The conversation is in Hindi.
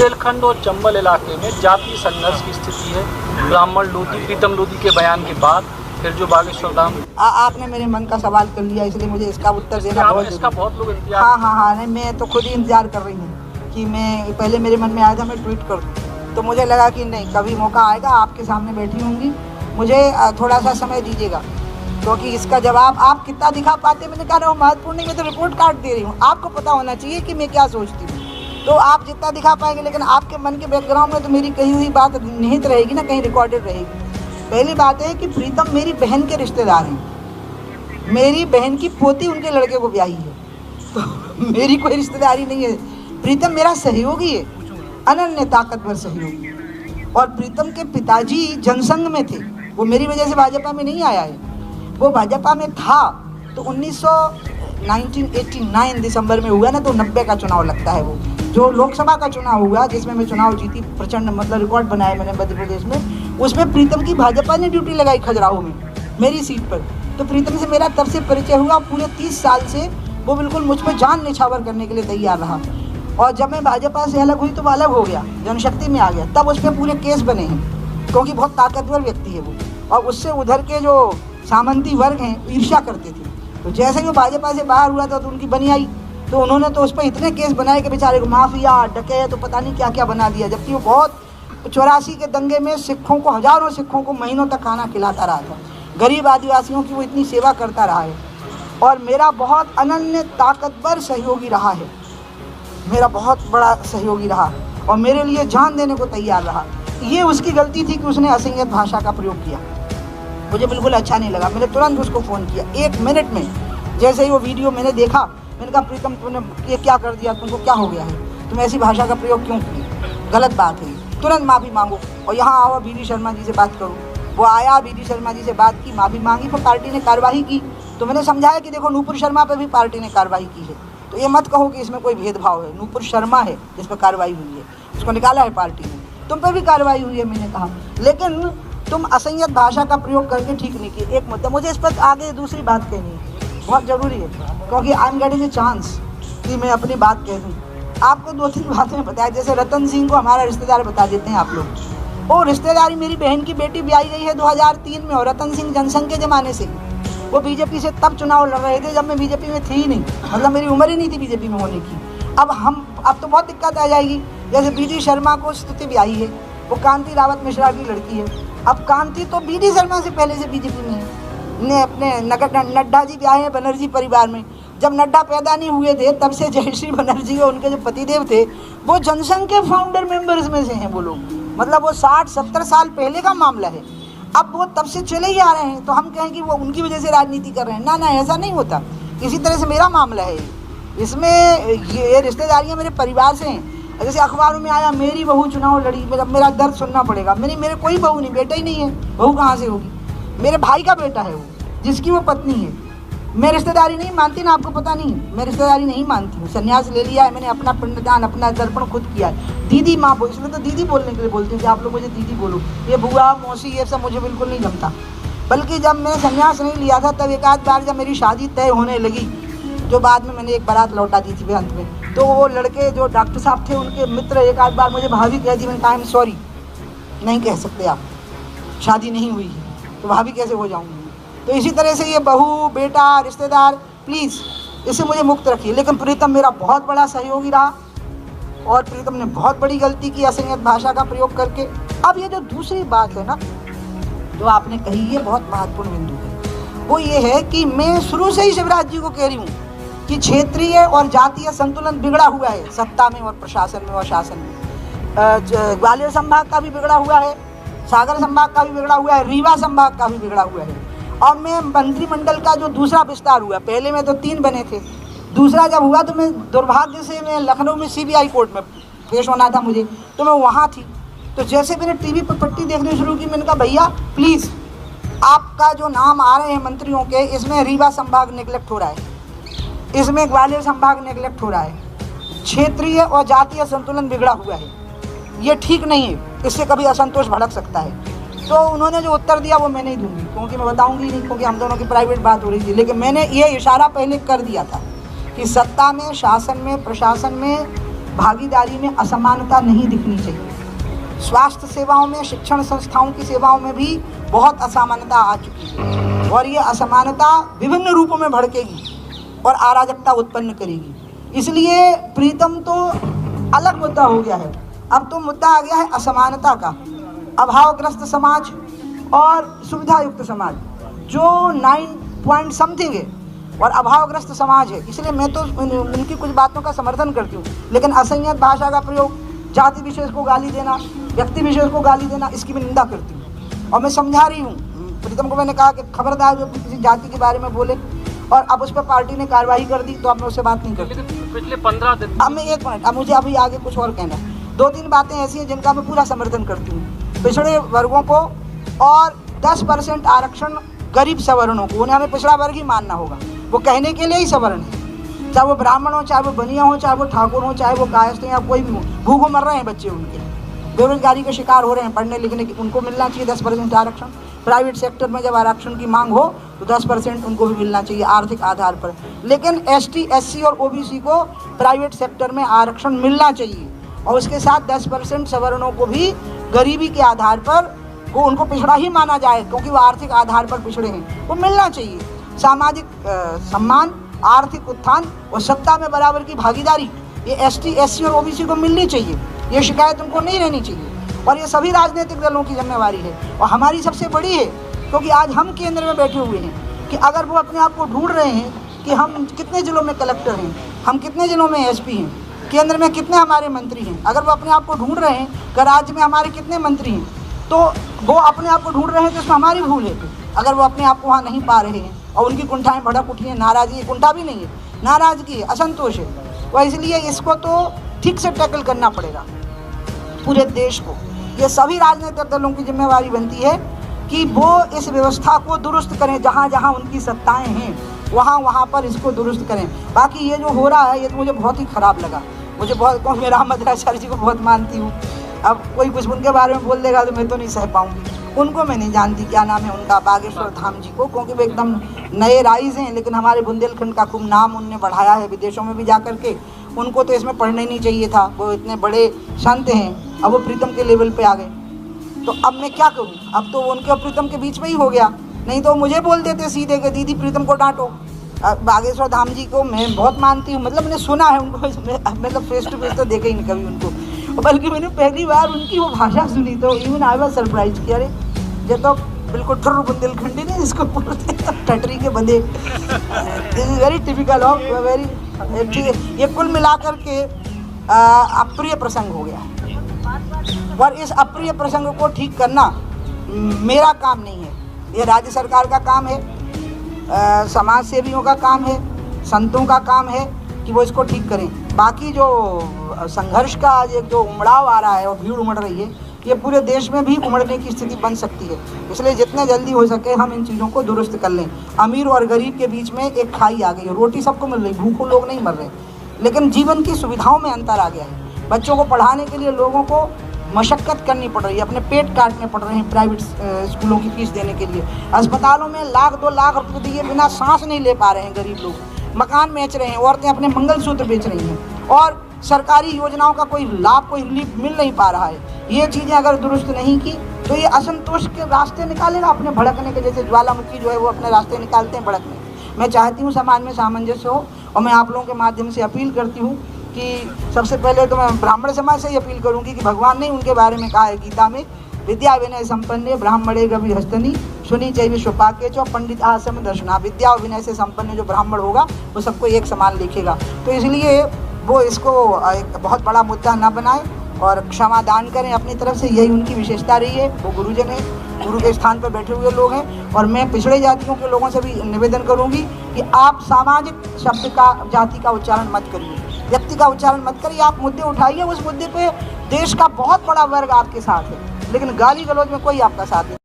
बुंदेलखंड और चंबल इलाके में जातीय संघर्ष की स्थिति है। ब्राह्मण लोधी, प्रीतम लोधी के बयान के बाद फिर जो बागेश्वर धाम। आपने मेरे मन का सवाल कर लिया, इसलिए मुझे इसका उत्तर देना बहुत लोग इंतजार। हाँ, नहीं, मैं तो खुद ही इंतजार कर रही हूँ कि मैं पहले मेरे मन में आया था मैं ट्वीट कर दूँ, तो मुझे लगा कि नहीं, कभी मौका आएगा, आपके सामने बैठी होंगी, मुझे थोड़ा सा समय दीजिएगा, क्योंकि इसका जवाब आप कितना दिखा पाते, मैंने कहा ना महत्वपूर्ण नहीं, मैं तो रिपोर्ट कार्ड दे रही हूँ, आपको पता होना चाहिए कि मैं क्या सोचती हूँ, तो आप जितना दिखा पाएंगे, लेकिन आपके मन के बैकग्राउंड में तो मेरी कही हुई बात निहित रहेगी ना, कहीं रिकॉर्डेड रहेगी। पहली बात है कि प्रीतम मेरी बहन के रिश्तेदार हैं, मेरी बहन की पोती उनके लड़के को ब्याही है, तो मेरी कोई रिश्तेदारी नहीं है। प्रीतम मेरा सहयोगी है, अनन्य ताकतवर सहयोगी, और प्रीतम के पिताजी जनसंघ में थे, वो मेरी वजह से भाजपा में नहीं आया है, वो भाजपा में था तो 1989 दिसंबर में हुआ ना, तो 90 का चुनाव लगता है, वो जो लोकसभा का चुनाव हुआ जिसमें मैं चुनाव जीती, प्रचंड मतलब रिकॉर्ड बनाया मैंने मध्य प्रदेश में, उसमें प्रीतम की भाजपा ने ड्यूटी लगाई खजुराहो में मेरी सीट पर, तो प्रीतम से मेरा तब से परिचय हुआ। पूरे 30 साल से वो बिल्कुल मुझ पर जान निछावर करने के लिए तैयार रहा, और जब मैं भाजपा से अलग हुई तो वो अलग हो गया, जनशक्ति में आ गया, तब उस पर पूरे केस बने हैं, क्योंकि बहुत ताकतवर व्यक्ति है वो, और उससे उधर के जो सामंती वर्ग हैं ईर्ष्या करते थे, तो जैसे ही वो भाजपा से बाहर हुआ था तो उनकी बनी आई, तो उन्होंने तो उस पर इतने केस बनाए कि बेचारे को माफिया, डकैत, तो पता नहीं क्या क्या बना दिया, जबकि वो बहुत 84 के दंगे में सिखों को, हजारों सिखों को महीनों तक खाना खिलाता रहा था, गरीब आदिवासियों की वो इतनी सेवा करता रहा है, और मेरा बहुत अनन्य ताकतवर सहयोगी रहा है, मेरा बहुत बड़ा सहयोगी रहा, और मेरे लिए जान देने को तैयार रहा। ये उसकी गलती थी कि उसने असंयत भाषा का प्रयोग किया, मुझे बिल्कुल अच्छा नहीं लगा, मैंने तुरंत उसको फ़ोन किया 1 मिनट में, जैसे ही वो वीडियो मैंने देखा, मैंने कहा प्रीतम तुमने ये क्या कर दिया, तुमको क्या हो गया है, तुम ऐसी भाषा का प्रयोग क्यों किए, गलत बात है, तुरंत माफ़ी मांगो, और यहाँ आओ बीडी शर्मा जी से बात करो। वो आया, बीडी शर्मा जी से बात की, माफ़ी मांगी, फिर पार्टी ने कार्रवाई की, तो मैंने समझाया कि देखो नूपुर शर्मा पर भी पार्टी ने कार्रवाई की है, तो ये मत कहो कि इसमें कोई भेदभाव है, नूपुर शर्मा है जिस पर कार्रवाई हुई है, उसको निकाला है पार्टी ने, तुम पर भी कार्रवाई हुई है, मैंने कहा, लेकिन तुम असंयत भाषा का प्रयोग करके ठीक नहीं किए। एक मुद्दा मुझे इस पर आगे दूसरी बात कहनी है, बहुत ज़रूरी है, क्योंकि I am getting a chance कि मैं अपनी बात कह दूँ। आपको 2-3 बातें बताया, जैसे रतन सिंह को हमारा रिश्तेदार बता देते हैं आप लोग, वो रिश्तेदारी मेरी बहन की बेटी ब्याही गई है 2003 में, और रतन सिंह जनसंघ के ज़माने से, वो बीजेपी से तब चुनाव लड़ रहे थे जब मैं बीजेपी में थी ही नहीं, मतलब मेरी उम्र ही नहीं थी बीजेपी में होने की। अब तो बहुत दिक्कत आ जाएगी, जैसे बीडी शर्मा को स्तुति ब्याही है, वो कांति रावत मिश्रा की लड़की है, अब कांति तो बीडी शर्मा से पहले से बीजेपी में है, ने अपने नड्डा जी ब्याहे हैं बनर्जी परिवार में, जब नड्डा पैदा नहीं हुए थे तब से जयश्री बनर्जी और उनके जो पतिदेव थे वो जनसंघ के फाउंडर मेंबर्स में से हैं वो लोग, मतलब वो 60-70 साल पहले का मामला है, अब वो तब से चले ही आ रहे हैं, तो हम कहें कि वो उनकी वजह से राजनीति कर रहे हैं, ना ऐसा नहीं होता। इसी तरह से मेरा मामला है, इसमें ये रिश्तेदारियाँ मेरे परिवार से हैं। जैसे अखबारों में आया मेरी बहू चुनाव लड़ी, मेरा दर्द सुनना पड़ेगा, मेरे कोई बहू नहीं, बेटा ही नहीं है, बहू कहाँ से होगी, मेरे भाई का बेटा है वो, जिसकी वो पत्नी है। मैं रिश्तेदारी नहीं मानती ना, आपको पता नहीं, मैं रिश्तेदारी नहीं मानती हूँ, संन्यास ले लिया है मैंने, अपना पिंडदान, अपना तर्पण खुद किया है। दीदी माँ बोल, इसलिए तो दीदी बोलने के लिए बोलती हूँ कि आप लोग मुझे दीदी बोलो, ये बुआ मौसी ये सब मुझे बिल्कुल नहीं जमता। बल्कि जब मैंने संन्यास नहीं लिया था तब एक आध बार जब मेरी शादी तय होने लगी, जो बाद में मैंने एक बारात लौटा दी थी अंत में, तो वो लड़के जो डॉक्टर साहब थे उनके मित्र एक आध बार मुझे भाभी कह दी, मैंने कहा आई एम सॉरी, नहीं कह सकते आप, शादी नहीं हुई है तो भाभी कैसे हो जाऊँगी। तो इसी तरह से ये बहू बेटा रिश्तेदार प्लीज़ इससे मुझे मुक्त रखिए। लेकिन प्रीतम मेरा बहुत बड़ा सहयोगी रहा, और प्रीतम ने बहुत बड़ी गलती की असंयत भाषा का प्रयोग करके। अब ये जो दूसरी बात है ना जो आपने कही, ये बहुत महत्वपूर्ण बिंदु है, वो ये है कि मैं शुरू से ही शिवराज जी को कह रही हूँ कि क्षेत्रीय और जातीय संतुलन बिगड़ा हुआ है सत्ता में और प्रशासन में और शासन में। ग्वालियर संभाग का भी बिगड़ा हुआ है, सागर संभाग का भी बिगड़ा हुआ है, रीवा संभाग का भी बिगड़ा हुआ है। और मैं मंत्रिमंडल का जो दूसरा विस्तार हुआ, पहले में तो 3 बने थे, दूसरा जब हुआ तो मैं दुर्भाग्य से मैं लखनऊ में CBI कोर्ट में पेश होना था मुझे, तो मैं वहाँ थी। तो जैसे मैंने टीवी पर पट्टी देखनी शुरू की, मैंने कहा भैया प्लीज़ आपका जो नाम आ रहे हैं मंत्रियों के, इसमें रीवा संभाग नेगलेक्ट हो रहा है, इसमें ग्वालियर संभाग नेगलेक्ट हो रहा है, क्षेत्रीय और जातीय संतुलन बिगड़ा हुआ है, ये ठीक नहीं है, इससे कभी असंतोष भड़क सकता है। तो उन्होंने जो उत्तर दिया वो मैं नहीं दूंगी, क्योंकि मैं बताऊंगी नहीं, क्योंकि हम दोनों की प्राइवेट बात हो रही थी। लेकिन मैंने ये इशारा पहले कर दिया था कि सत्ता में, शासन में, प्रशासन में भागीदारी में असमानता नहीं दिखनी चाहिए। स्वास्थ्य सेवाओं में, शिक्षण संस्थाओं की सेवाओं में भी बहुत असमानता आ चुकी है और ये असमानता विभिन्न रूपों में भड़केगी और अराजकता उत्पन्न करेगी। इसलिए प्रीतम तो अलग मुद्दा हो गया है, अब तो मुद्दा आ गया है असमानता का। अभावग्रस्त समाज और सुविधायुक्त समाज जो 9 पॉइंट समथिंग है और अभावग्रस्त समाज है, इसलिए मैं तो उनकी कुछ बातों का समर्थन करती हूँ। लेकिन असंयत भाषा का प्रयोग, जाति विशेष को गाली देना, व्यक्ति विशेष को गाली देना, इसकी मैं निंदा करती हूँ और मैं समझा रही हूँ प्रीतम को। मैंने कहा कि खबरदार जो किसी जाति के बारे में बोले, और अब उस पर पार्टी ने कार्रवाई कर दी तो अब मैं उससे बात नहीं करती। पिछले 15 दिन अब मैं 1 मिनट, अब मुझे अभी आगे कुछ और कहना है। 2-3 बातें ऐसी हैं जिनका मैं पूरा समर्थन करती हूँ। पिछड़े वर्गों को और 10% आरक्षण गरीब सवर्णों को, उन्हें हमें पिछड़ा वर्ग ही मानना होगा। वो कहने के लिए ही सवर्ण है, चाहे वो ब्राह्मण हो, चाहे वो बनिया हो, चाहे वो ठाकुर हो, चाहे वो कायस्थ या कोई भी हो। भूखों मर रहे हैं बच्चे, उनके बेरोजगारी के शिकार हो रहे हैं, पढ़ने लिखने की, उनको मिलना चाहिए 10% आरक्षण। प्राइवेट सेक्टर में जब आरक्षण की मांग हो तो 10% उनको भी मिलना चाहिए आर्थिक आधार पर। लेकिन ST, SC और OBC को प्राइवेट सेक्टर में आरक्षण मिलना चाहिए और उसके साथ 10% सवर्णों को भी गरीबी के आधार पर वो उनको पिछड़ा ही माना जाए क्योंकि वो आर्थिक आधार पर पिछड़े हैं, वो मिलना चाहिए। सामाजिक सम्मान, आर्थिक उत्थान और सत्ता में बराबर की भागीदारी ये ST, SC और OBC को मिलनी चाहिए। ये शिकायत उनको नहीं रहनी चाहिए और ये सभी राजनीतिक दलों की जिम्मेवारी है और हमारी सबसे बड़ी है, क्योंकि आज हम केंद्र में बैठे हुए हैं कि अगर वो अपने आप को ढूंढ रहे हैं कि हम कितने जिलों में कलेक्टर हैं, हम कितने जिलों में SP हैं, केंद्र में कितने हमारे मंत्री हैं, अगर वो अपने आप को ढूंढ रहे हैं कि राज्य में हमारे कितने मंत्री हैं, तो वो अपने आप को ढूंढ रहे हैं तो इसमें हमारी भूल है। अगर वो अपने आप को वहाँ नहीं पा रहे हैं और उनकी कुंठाएँ भड़क उठी हैं, नाराज़गी, कुंठा भी नहीं है, नाराज़गी है, असंतोष है, और इसलिए इसको तो ठीक से टैकल करना पड़ेगा पूरे देश को। ये सभी राजनीतिक दलों की जिम्मेवारी बनती है कि वो इस व्यवस्था को दुरुस्त करें, जहाँ जहाँ उनकी सत्ताएं हैं वहाँ पर इसको दुरुस्त करें। बाकी ये जो हो रहा है ये तो मुझे बहुत ही ख़राब लगा, मुझे बहुत, क्योंकि मैं रामभद्राचार्य जी को बहुत मानती हूँ। अब कोई कुछ उनके बारे में बोल देगा तो मैं तो नहीं सह पाऊँगी। उनको मैं नहीं जानती क्या नाम है उनका, बागेश्वर धाम जी को, क्योंकि वो एकदम नए राइज हैं, लेकिन हमारे बुंदेलखंड का खूब नाम उनने बढ़ाया है विदेशों में भी जा कर के। उनको तो इसमें पढ़ना ही नहीं चाहिए था, वो इतने बड़े संत हैं, अब वो प्रीतम के लेवल पे आ गए। तो अब मैं क्या करूं, अब तो उनके और प्रीतम के बीच में ही हो गया। नहीं तो मुझे बोल देते सीधे कि दीदी प्रीतम को डांटो। बागेश्वर धाम जी को मैं बहुत मानती हूँ, मतलब मैंने सुना है उनको, मतलब फेस टू फेस तो देखा ही नहीं कभी उनको, बल्कि मैंने पहली बार उनकी वो भाषा सुनी तो इवन आई वाज सरप्राइज कि अरे ये तो बिल्कुल ठुर्र बुंदेलखंडी नहीं इसको बोलते, टटरी के बंदे। This is very typical of very, ये कुल मिलाकर के अप्रिय प्रसंग हो गया और इस अप्रिय प्रसंग को ठीक करना मेरा काम नहीं है, ये राज्य सरकार का काम है, समाज सेवियों का काम है, संतों का काम है कि वो इसको ठीक करें। बाकी जो संघर्ष का आज एक जो उमड़ाव आ रहा है और भीड़ उमड़ रही है, ये पूरे देश में भी उमड़ने की स्थिति बन सकती है। इसलिए जितने जल्दी हो सके हम इन चीज़ों को दुरुस्त कर लें। अमीर और गरीब के बीच में एक खाई आ गई है, रोटी सबको मिल रही, भूखों लोग नहीं मर रहे, लेकिन जीवन की सुविधाओं में अंतर आ गया है। बच्चों को पढ़ाने के लिए लोगों को मशक्क़त करनी पड़ रही है, अपने पेट काटने पड़ रहे हैं प्राइवेट स्कूलों की फीस देने के लिए। अस्पतालों में 1-2 लाख रुपये दिए बिना सांस नहीं ले पा रहे हैं गरीब लोग, मकान बेच रहे हैं, औरतें अपने मंगलसूत्र बेच रही हैं और सरकारी योजनाओं का कोई लाभ, कोई रिलीफ मिल नहीं पा रहा है। ये चीज़ें अगर दुरुस्त नहीं की तो ये असंतोष के रास्ते निकालेगा अपने भड़कने के, जैसे ज्वालामुखी जो है वो अपने रास्ते निकालते हैं भड़कने। मैं चाहती हूँ समाज में सामंजस्य हो और मैं आप लोगों के माध्यम से अपील करती हूँ कि सबसे पहले तो मैं ब्राह्मण समाज से ही अपील करूँगी कि भगवान ने उनके बारे में कहा है गीता में, विद्या विनय संपन्ने ब्राह्मणे गविहस्तनी सुनी चैव स्वपाके चो पंडित आसम दर्शना। विद्या और विनय से संपन्न जो ब्राह्मण होगा वो सबको एक समान लिखेगा। तो इसलिए वो इसको एक बहुत बड़ा मुद्दा ना बनाए और क्षमा दान करें अपनी तरफ से, यही उनकी विशेषता रही है। वो गुरुजन है, गुरु के स्थान पर बैठे हुए लोग हैं और मैं पिछड़े जातियों के लोगों से भी निवेदन करूंगी कि आप सामाजिक शब्द का, जाति का उच्चारण मत करिए, व्यक्ति का उच्चारण मत करिए। आप मुद्दे उठाइए, उस मुद्दे पे देश का बहुत बड़ा वर्ग आपके साथ है, लेकिन गाली गलौज में कोई आपका साथ नहीं।